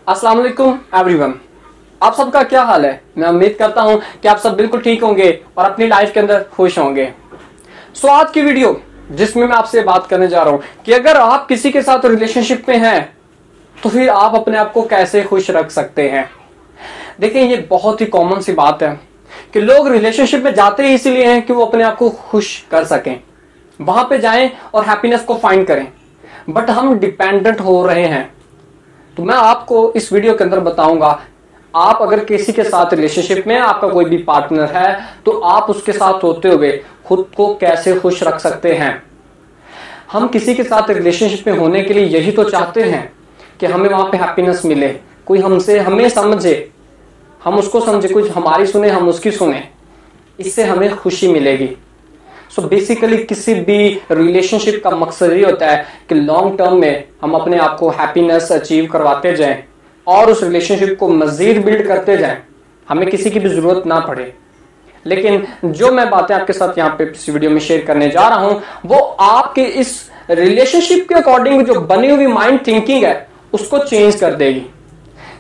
अस्सलाम वालेकुम एवरीवन। आप सबका क्या हाल है? मैं उम्मीद करता हूं कि आप सब बिल्कुल ठीक होंगे और अपनी लाइफ के अंदर खुश होंगे। आज की वीडियो जिसमें मैं आपसे बात करने जा रहा हूं कि अगर आप किसी के साथ रिलेशनशिप में हैं तो फिर आप अपने आप को कैसे खुश रख सकते हैं। देखिए, ये बहुत ही कॉमन सी बात है कि लोग रिलेशनशिप में जाते ही इसीलिए हैं कि वो अपने आप को खुश कर सकें, वहां पे जाएं और हैप्पीनेस को फाइंड करें। बट हम डिपेंडेंट हो रहे हैं। तो मैं आपको इस वीडियो के अंदर बताऊंगा, आप अगर किसी के साथ रिलेशनशिप में आपका कोई भी पार्टनर है तो आप उसके साथ होते हुए खुद को कैसे खुश रख सकते हैं। हम किसी के साथ रिलेशनशिप में होने के लिए यही तो चाहते हैं कि हमें वहां पे हैप्पीनेस मिले, कोई हमें समझे, हम उसको समझे, कुछ हमारी सुने, हम उसकी सुने, इससे हमें खुशी मिलेगी। सो बेसिकली किसी भी रिलेशनशिप का मकसद ये होता है कि लॉन्ग टर्म में हम अपने आप को हैप्पीनेस अचीव करवाते जाएं और उस रिलेशनशिप को मजीद बिल्ड करते जाएं, हमें किसी की भी जरूरत ना पड़े। लेकिन जो मैं बातें आपके साथ यहाँ पे इस वीडियो में शेयर करने जा रहा हूं वो आपके इस रिलेशनशिप के अकॉर्डिंग जो बनी हुई माइंड थिंकिंग है उसको चेंज कर देगी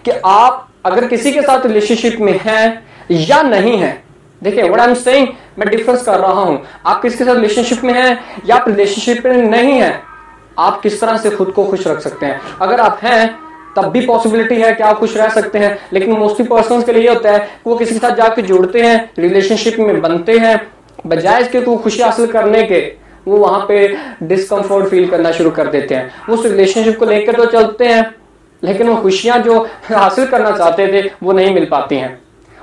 कि आप अगर किसी के साथ रिलेशनशिप में हैं या नहीं है। देखिए, व्हाट आई एम सेइंग, मैं डिफरेंस कर रहा हूं। आप किसके साथ रिलेशनशिप में हैं या आप रिलेशनशिप में नहीं है, आप किस तरह से खुद को खुश रख सकते हैं। अगर आप हैं तब भी पॉसिबिलिटी है कि आप खुश रह सकते हैं, लेकिन मोस्टली पर्सन्स के लिए होता है कि वो किसी के साथ जाके जुड़ते हैं, रिलेशनशिप में बनते हैं, बजाय इसके वो खुशी हासिल करने के वो वहां पे डिस्कम्फर्ट फील करना शुरू कर देते हैं। वो उस रिलेशनशिप को लेकर तो चलते हैं लेकिन वो खुशियां जो हासिल करना चाहते थे वो नहीं मिल पाती हैं।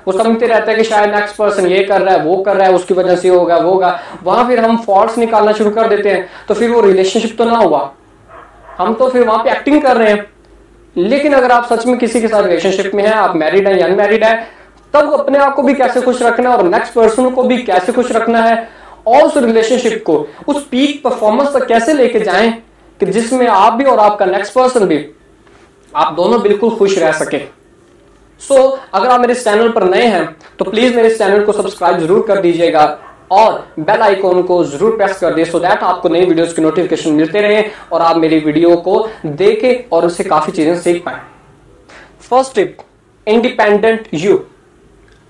वो समझते रहते हैं कि शायद नेक्स्ट पर्सन ये कर रहा है, वो कर रहा है, उसकी वजह से होगा वो होगा। वहां फिर हम फॉल्ट्स निकालना शुरू कर देते हैं, तो फिर वो रिलेशनशिप तो ना हुआ, हम तो फिर वहां पे एक्टिंग कर रहे हैं। लेकिन अगर आप सच में किसी के साथ रिलेशनशिप में हैं, आप मैरिड हैं या अनमैरिड है, तब अपने आप को भी कैसे खुश रखना है और नेक्स्ट पर्सन को भी कैसे खुश रखना है और उस रिलेशनशिप को उस पीक परफॉर्मेंस तक कैसे लेके जाएं कि जिसमें आप भी और आपका नेक्स्ट पर्सन भी, आप दोनों बिल्कुल खुश रह सके। अगर आप मेरे इस चैनल पर नए हैं तो प्लीज मेरे इस चैनल को सब्सक्राइब जरूर कर दीजिएगा और बेल आइकॉन को जरूर प्रेस कर दे सो दैट आपको नई वीडियोस की नोटिफिकेशन मिलते रहे और आप मेरी वीडियो को देखें और उससे काफी चीजें सीख पाए। First tip, independent you.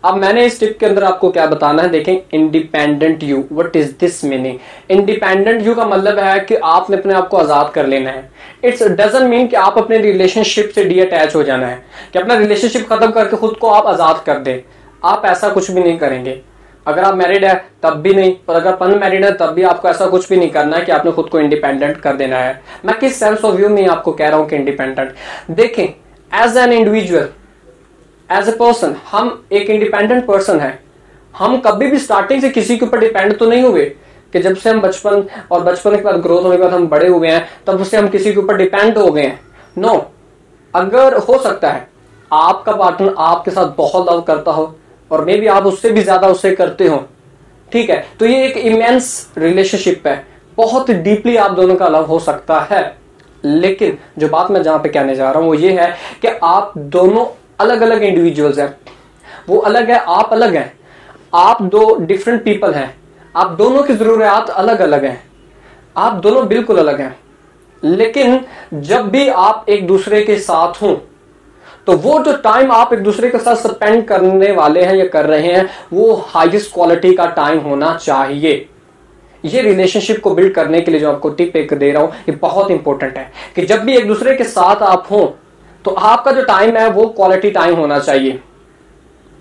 अब मैंने इस टिप के अंदर आपको क्या बताना है, देखें, independent you, what is this meaning. Independent you का मतलब है कि आपने अपने आप को आजाद कर लेना है। इट्स डजंट मीन कि आप अपने रिलेशनशिप से डीअटैच हो जाना है, कि अपना रिलेशनशिप खत्म करके खुद को आप आजाद कर दे। आप ऐसा कुछ भी नहीं करेंगे। अगर आप मैरिड है तब भी नहीं, और अगर अनमैरिड है तब भी आपको ऐसा कुछ भी नहीं करना है कि आपने खुद को इंडिपेंडेंट कर देना है। मैं किस सेंस ऑफ व्यू में आपको कह रहा हूं कि इंडिपेंडेंट। देखें, as an individual, as a person, हम एक इंडिपेंडेंट पर्सन है। हम कभी भी स्टार्टिंग से किसी के ऊपर डिपेंड तो नहीं हुए कि जब से हम बचपन के बाद ग्रोथ होने के बाद हम बड़े हुए हैं तब से हम किसी के ऊपर डिपेंड हो गए हैं। नो, अगर हो सकता है आपका पार्टनर आपके साथ बहुत लव करता हो और मे बी आप उससे भी ज्यादा उससे करते हो, ठीक है, तो ये एक इमेंस रिलेशनशिप है, बहुत डीपली आप दोनों का लव हो सकता है। लेकिन जो बात मैं जहां पे कहने जा रहा हूं वो ये है कि आप दोनों अलग अलग इंडिविजुअल्स हैं। वो अलग है, आप अलग हैं। आप दो डिफरेंट पीपल हैं। आप दोनों की जरूरियात अलग अलग हैं। आप दोनों बिल्कुल अलग हैं। लेकिन जब भी आप एक दूसरे के साथ हों तो वो जो टाइम आप एक दूसरे के साथ स्पेंड करने वाले हैं या कर रहे हैं वो हाईएस्ट क्वालिटी का टाइम होना चाहिए। ये रिलेशनशिप को बिल्ड करने के लिए जो आपको टिप एक दे रहा हूं ये बहुत इंपॉर्टेंट है कि जब भी एक दूसरे के साथ आप हों तो आपका जो टाइम है वो क्वालिटी टाइम होना चाहिए।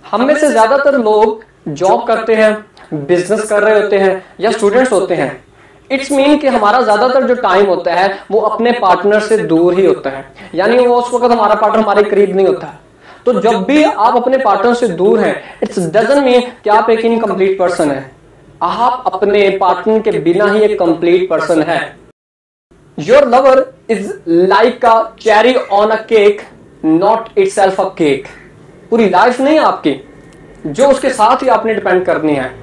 हम में से ज्यादातर लोग जॉब करते हैं, बिजनेस कर रहे होते हैं या स्टूडेंट्स होते हैं। इट्स मीन कि हमारा ज्यादातर जो टाइम होता है वो अपने पार्टनर से दूर ही होता है, यानी वो उस वक्त हमारा पार्टनर हमारे करीब नहीं होता। तो जब भी आप अपने पार्टनर से दूर हैं, इट्स डजंट मीन कि आप एक इनकम्प्लीट पर्सन है। आप अपने पार्टनर के बिना ही एक कंप्लीट पर्सन है। Your lover is like a cherry on a cake, not itself a cake. पूरी लाइफ नहीं आपकी, जो उसके साथ ही आपने डिपेंड करनी है।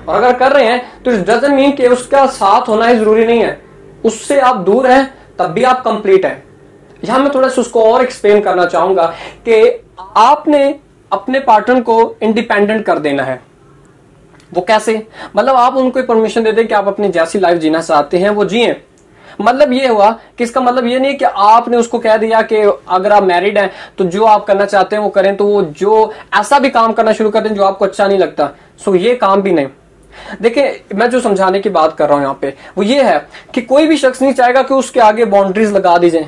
और अगर कर रहे हैं तो इट डजंट मीन कि उसका साथ होना ही जरूरी नहीं है। उससे आप दूर हैं तब भी आप कंप्लीट हैं। यहां मैं थोड़ा सा उसको और एक्सप्लेन करना चाहूंगा कि आपने अपने पार्टनर को इंडिपेंडेंट कर देना है। वो कैसे? मतलब आप उनको परमिशन दे दें कि आप अपनी जैसी लाइफ जीना चाहते हैं वो जिए, मतलब ये हुआ कि इसका मतलब ये नहीं कि आपने उसको कह दिया कि अगर आप मैरिड हैं तो जो आप करना चाहते हैं वो करें, तो वो जो ऐसा भी काम करना शुरू कर दें जो आपको अच्छा नहीं लगता। सो ये काम भी नहीं। देखिए, मैं जो समझाने की बात कर रहा हूं यहाँ पे वो ये है कि कोई भी शख्स नहीं चाहेगा कि उसके आगे बाउंड्रीज लगा दी जाए।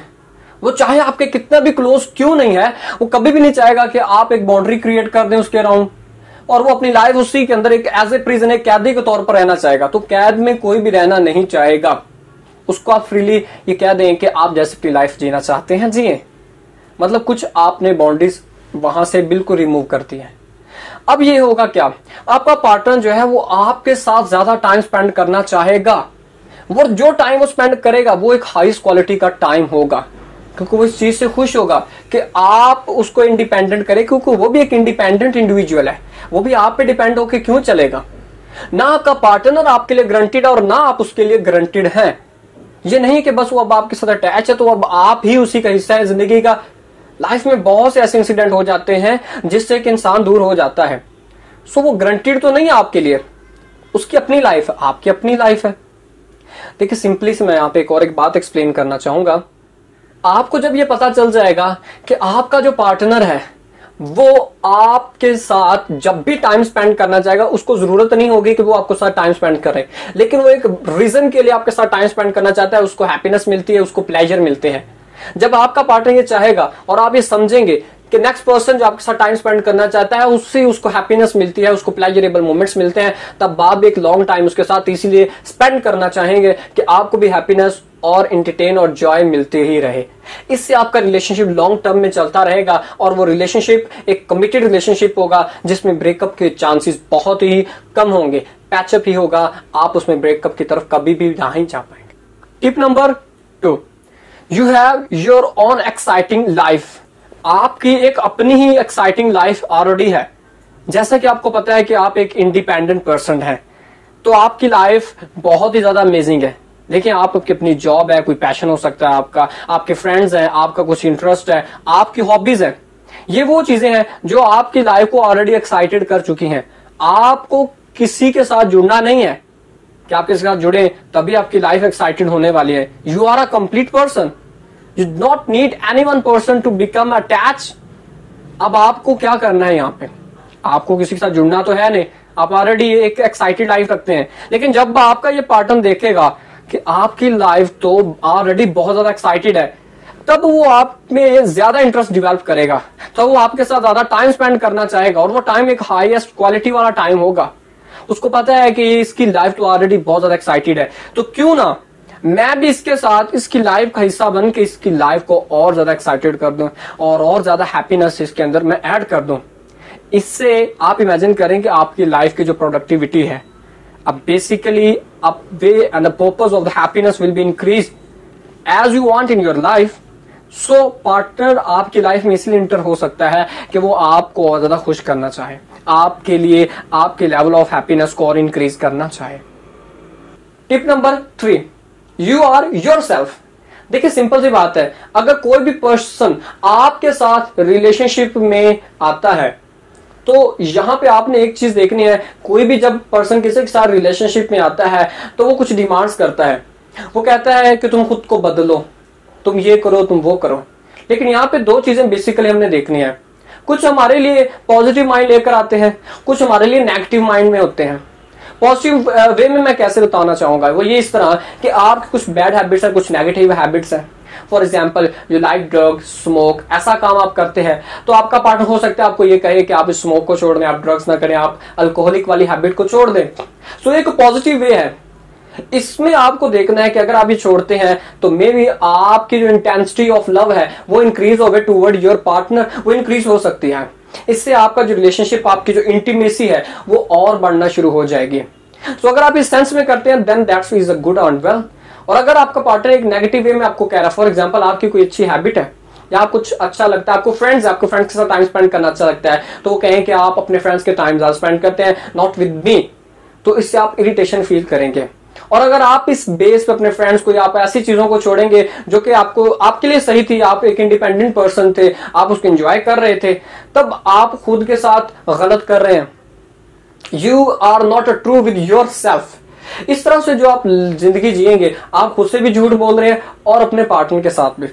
वो चाहे आपके कितना भी क्लोज क्यों नहीं है, वो कभी भी नहीं चाहेगा कि आप एक बाउंड्री क्रिएट कर दें उसके अराउंड, और वो अपनी लाइफ उसी के अंदर एक एज ए प्रिजन, एक कैदी के तौर पर रहना चाहेगा। तो कैद में कोई भी रहना नहीं चाहेगा। उसको आप फ्रीली ये कह दें कि आप जैसे अपनी लाइफ जीना चाहते हैं जिए, मतलब कुछ आपने बाउंड्रीज वहां से बिल्कुल रिमूव कर दी है। अब ये होगा क्या, आपका पार्टनर जो है वो आपके साथ ज्यादा टाइम स्पेंड करना चाहेगा। वो जो टाइम वो स्पेंड करेगा वो एक हाईएस्ट क्वालिटी का टाइम होगा, क्योंकि वो इस चीज से खुश होगा कि आप उसको इंडिपेंडेंट करें, क्योंकि वो भी एक इंडिपेंडेंट इंडिविजुअल है। वो भी आप पे डिपेंड होकर क्यों चलेगा। ना आपका पार्टनर आपके लिए गारंटीड है और ना आप उसके लिए गारंटीड हैं। ये नहीं कि बस वो अब आपके साथ अटैच है तो अब आप ही उसी का हिस्सा है जिंदगी का। लाइफ में बहुत से ऐसे इंसिडेंट हो जाते हैं जिससे कि इंसान दूर हो जाता है। सो वो गारंटीड तो नहीं है आपके लिए, उसकी अपनी लाइफ है, आपकी अपनी लाइफ है। देखिए, सिंपली से मैं यहाँ पे एक बात एक्सप्लेन करना चाहूंगा। आपको जब ये पता चल जाएगा कि आपका जो पार्टनर है वो आपके साथ जब भी टाइम स्पेंड करना चाहेगा, उसको जरूरत नहीं होगी कि वो आपके साथ टाइम स्पेंड करे, लेकिन वो एक रीजन के लिए आपके साथ टाइम स्पेंड करना चाहता है, उसको हैप्पीनेस मिलती है, उसको प्लेजर मिलते हैं। जब आपका पार्टनर ये चाहेगा और आप ये समझेंगे कि नेक्स्ट पर्सन जो आपके साथ टाइम स्पेंड करना चाहता है उससे उसको हैप्पीनेस मिलती है, उसको प्लेजरेबल मोमेंट्स मिलते हैं, तब आप भी एक लॉन्ग टाइम उसके साथ इसीलिए स्पेंड करना चाहेंगे कि आपको भी हैप्पीनेस और एंटरटेन और जॉय मिलते ही रहे। इससे आपका रिलेशनशिप लॉन्ग टर्म में चलता रहेगा और वो रिलेशनशिप एक कमिटेड रिलेशनशिप होगा जिसमें ब्रेकअप के चांसेस बहुत ही कम होंगे, पैचअप ही होगा, आप उसमें ब्रेकअप की तरफ कभी भी नहीं जा पाएंगे। Tip number 2, you have your own exciting life. आपकी एक अपनी ही एक्साइटिंग लाइफ ऑलरेडी है। जैसा कि आपको पता है कि आप एक इंडिपेंडेंट पर्सन हैं, तो आपकी लाइफ बहुत ही ज्यादा अमेजिंग है। देखिए, आपकी अपनी जॉब है, कोई पैशन हो सकता है आपका, आपके फ्रेंड्स हैं, आपका कुछ इंटरेस्ट है, आपकी हॉबीज है। ये वो चीजें हैं जो आपकी लाइफ को ऑलरेडी एक्साइटेड कर चुकी हैं। आपको किसी के साथ जुड़ना नहीं है कि आप किसी के साथ जुड़े तभी आपकी लाइफ एक्साइटेड होने वाली है। You are a complete person, you not need any one person to become attach. अब आपको क्या करना है यहाँ पे, आपको किसी के साथ जुड़ना तो है नहीं, आप ऑलरेडी एक एक्साइटेड लाइफ रखते हैं। लेकिन जब आपका ये पार्टनर देखेगा कि आपकी लाइफ तो ऑलरेडी बहुत ज्यादा एक्साइटेड है, तब वो आप में ज्यादा इंटरेस्ट डेवलप करेगा, तो वो आपके साथ ज्यादा टाइम स्पेंड करना चाहेगा और वो टाइम एक हाईएस्ट क्वालिटी वाला टाइम होगा। उसको पता है कि इसकी लाइफ तो ऑलरेडी बहुत ज्यादा एक्साइटेड है, तो क्यों ना मैं भी इसके साथ इसकी लाइफ का हिस्सा बन के इसकी लाइफ को और ज्यादा एक्साइटेड कर दूं और ज्यादा हैप्पीनेस इसके अंदर मैं ऐड कर दूं। इससे आप इमेजिन करें कि आपकी लाइफ की जो प्रोडक्टिविटी है, अब बेसिकली अब way and the purpose of the happiness will be increase as you want in your life. So partner आपकी लाइफ में इसलिए इंटर हो सकता है कि वो आपको और ज्यादा खुश करना चाहे, आपके लिए आपके लेवल ऑफ हैप्पीनेस को और इंक्रीज करना चाहे। Tip number 3, you are yourself. देखिए, सिंपल सी बात है, अगर कोई भी पर्सन आपके साथ रिलेशनशिप में आता है तो यहां पे आपने एक चीज देखनी है, कोई भी जब पर्सन किसी के साथ रिलेशनशिप में आता है तो वो कुछ डिमांड्स करता है। वो कहता है कि तुम खुद को बदलो, तुम ये करो, तुम वो करो। लेकिन यहाँ पे दो चीजें बेसिकली हमने देखनी है। कुछ हमारे लिए पॉजिटिव माइंड लेकर आते हैं, कुछ हमारे लिए नेगेटिव माइंड में होते हैं। पॉजिटिव वे में मैं कैसे बताना चाहूंगा, वो ये इस तरह कि आपके कुछ बैड हैबिट्स है, कुछ नेगेटिव हैबिट्स है। For example, you like drugs, smoke, ऐसा काम आप करते हैं तो आपका पार्टनर हो सकता है आपको ये कहे कि आप इस स्मोक को छोड़ दें, आप ड्रग्स ना करें, आप अल्कोहलिक वाली हैबिट को छोड़ दें। सो एक पॉजिटिव वे है। इसमें आपको देखना है कि अगर आप ये छोड़ते हैं तो मे बी आपकी जो इंटेंसिटी ऑफ लव है वो इंक्रीज होगा टूवर्ड योर पार्टनर, वो इंक्रीज हो सकती है। इससे आपका जो रिलेशनशिप, आपकी जो इंटीमेसी है वो और बढ़ना शुरू हो जाएगी। सो अगर आप इस सेंस में करते हैं then that's is a good and well. और अगर आपका पार्टनर एक नेगेटिव वे में आपको कह रहा है, फॉर एग्जांपल आपकी कोई अच्छी हैबिट है या आप कुछ अच्छा लगता है, आपको फ्रेंड्स के साथ टाइम स्पेंड करना अच्छा लगता है, तो वो कहें कि आप अपने फ्रेंड्स के टाइम ज्यादा स्पेंड करते हैं, नॉट विद मी, तो इससे आप इरिटेशन फील करेंगे। और अगर आप इस बेस पे अपने फ्रेंड्स को या आप ऐसी चीजों को छोड़ेंगे जो कि आपको आपके लिए सही थी, आप एक इंडिपेंडेंट पर्सन थे, आप उसको एंजॉय कर रहे थे, तब आप खुद के साथ गलत कर रहे हैं। You are not a true with your self. इस तरह से जो आप जिंदगी जिएंगे, आप खुद से भी झूठ बोल रहे हैं और अपने पार्टनर के साथ भी।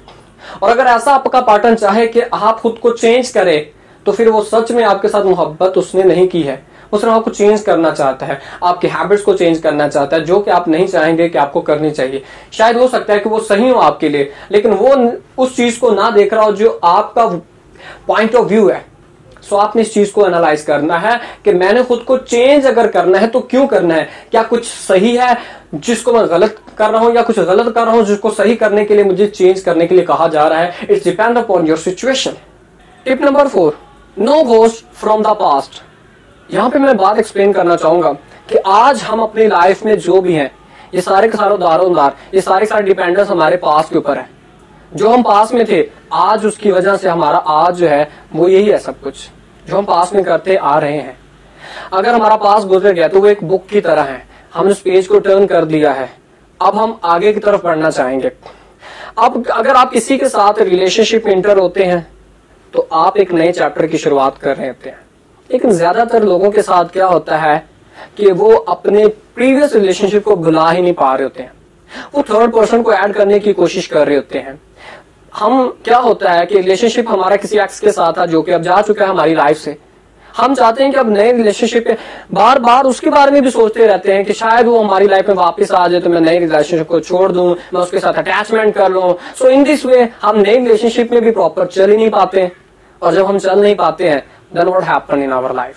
और अगर ऐसा आपका पार्टनर चाहे कि आप खुद को चेंज करें, तो फिर वो सच में आपके साथ मोहब्बत उसने नहीं की है, उसने आपको चेंज करना चाहता है, आपके हैबिट्स को चेंज करना चाहता है, जो कि आप नहीं चाहेंगे कि आपको करनी चाहिए। शायद हो सकता है कि वो सही हो आपके लिए, लेकिन वो उस चीज को ना देख रहा हो जो आपका पॉइंट ऑफ व्यू है। सो आपने इस चीज को एनालाइज करना है कि मैंने खुद को चेंज अगर करना है तो क्यों करना है, क्या कुछ सही है जिसको मैं गलत कर रहा हूं, या कुछ गलत कर रहा हूं जिसको सही करने के लिए मुझे चेंज करने के लिए कहा जा रहा है। It's depend upon your situation. Tip number 4, no ghost from the past. यहां पे मैं बात एक्सप्लेन करना चाहूंगा कि आज हम अपनी लाइफ में जो भी हैं, ये सारे के सारे दारोमदार, ये सारे डिपेंडेंस हमारे पास्ट के ऊपर है। जो हम पास में थे, आज उसकी वजह से हमारा आज जो है वो यही है। सब कुछ जो हम पास में करते आ रहे हैं, अगर हमारा पास गुजर गया तो वो एक बुक की तरह है, हमने उस पेज को टर्न कर दिया है, अब हम आगे की तरफ बढ़ना चाहेंगे। अब अगर आप किसी के साथ रिलेशनशिप में इंटर होते हैं तो आप एक नए चैप्टर की शुरुआत कर रहे होते हैं। लेकिन ज्यादातर लोगों के साथ क्या होता है कि वो अपने प्रीवियस रिलेशनशिप को भुला ही नहीं पा रहे होते हैं, वो थर्ड पर्सन को ऐड करने की कोशिश कर रहे होते हैं। हम क्या होता है कि रिलेशनशिप हमारा किसी एक्स के साथ था जो कि अब जा चुका है हमारी लाइफ से, हम चाहते हैं कि अब नए रिलेशनशिप में बार बार उसके बारे में भी सोचते रहते हैं कि शायद वो हमारी लाइफ में वापस आ जाए तो मैं नई रिलेशनशिप को छोड़ दूं, मैं उसके साथ अटैचमेंट कर लूं। सो इन दिस वे हम नई रिलेशनशिप में भी प्रॉपर चल ही नहीं पाते, और जब हम चल नहीं पाते हैं then what happen in our life,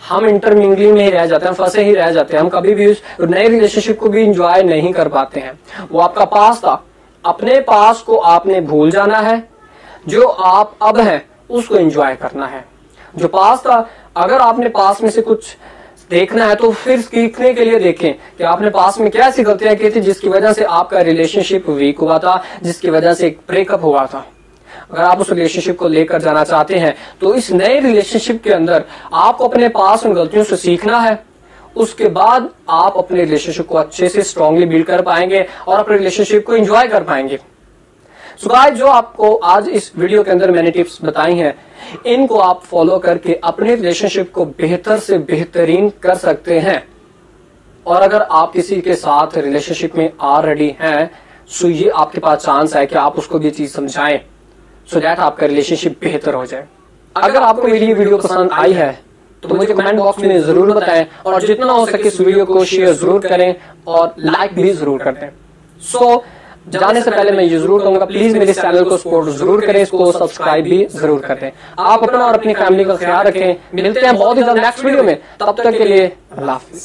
हम इंटरमिंगलिंग में ही रह जाते हैं, फंसे ही रह जाते हैं, हम कभी भी उस नए रिलेशनशिप को भी इंजॉय नहीं कर पाते हैं। वो आपका पास था, अपने पास को आपने भूल जाना है, जो आप अब हैं उसको एंजॉय करना है। जो पास था, अगर आपने पास में से कुछ देखना है तो फिर सीखने के लिए देखें कि आपने पास में क्या ऐसी गलतियां की थी जिसकी वजह से आपका रिलेशनशिप वीक हुआ था, जिसकी वजह से एक ब्रेकअप हुआ था। अगर आप उस रिलेशनशिप को लेकर जाना चाहते हैं तो इस नए रिलेशनशिप के अंदर आपको अपने पास उन गलतियों से सीखना है, उसके बाद आप अपने रिलेशनशिप को अच्छे से स्ट्रांगली बिल्ड कर पाएंगे और अपने रिलेशनशिप को एंजॉय कर पाएंगे। सो गाइस, जो आपको आज इस वीडियो के अंदर मैंने टिप्स बताई हैं, इनको आप फॉलो करके अपने रिलेशनशिप को बेहतर से बेहतरीन कर सकते हैं। और अगर आप किसी के साथ रिलेशनशिप में ऑलरेडी हैं, सो ये आपके पास चांस है कि आप उसको भी चीज समझाएं सो दैट आपका रिलेशनशिप बेहतर हो जाए। अगर आपको मेरी ये वीडियो पसंद आई है तो मुझे कमेंट बॉक्स में जरूर बताएं, और जितना हो सके इस वीडियो को शेयर जरूर करें और लाइक भी जरूर कर दें। सो जाने से पहले मैं ये जरूर कहूंगा, प्लीज मेरे चैनल को सपोर्ट जरूर करें, इसको सब्सक्राइब भी जरूर कर दें। आप अपना और अपनी फैमिली का ख्याल रखें। मिलते हैं बहुत ही जल्द नेक्स्ट वीडियो में, तब तक के लिए अल्लाह हाफिज।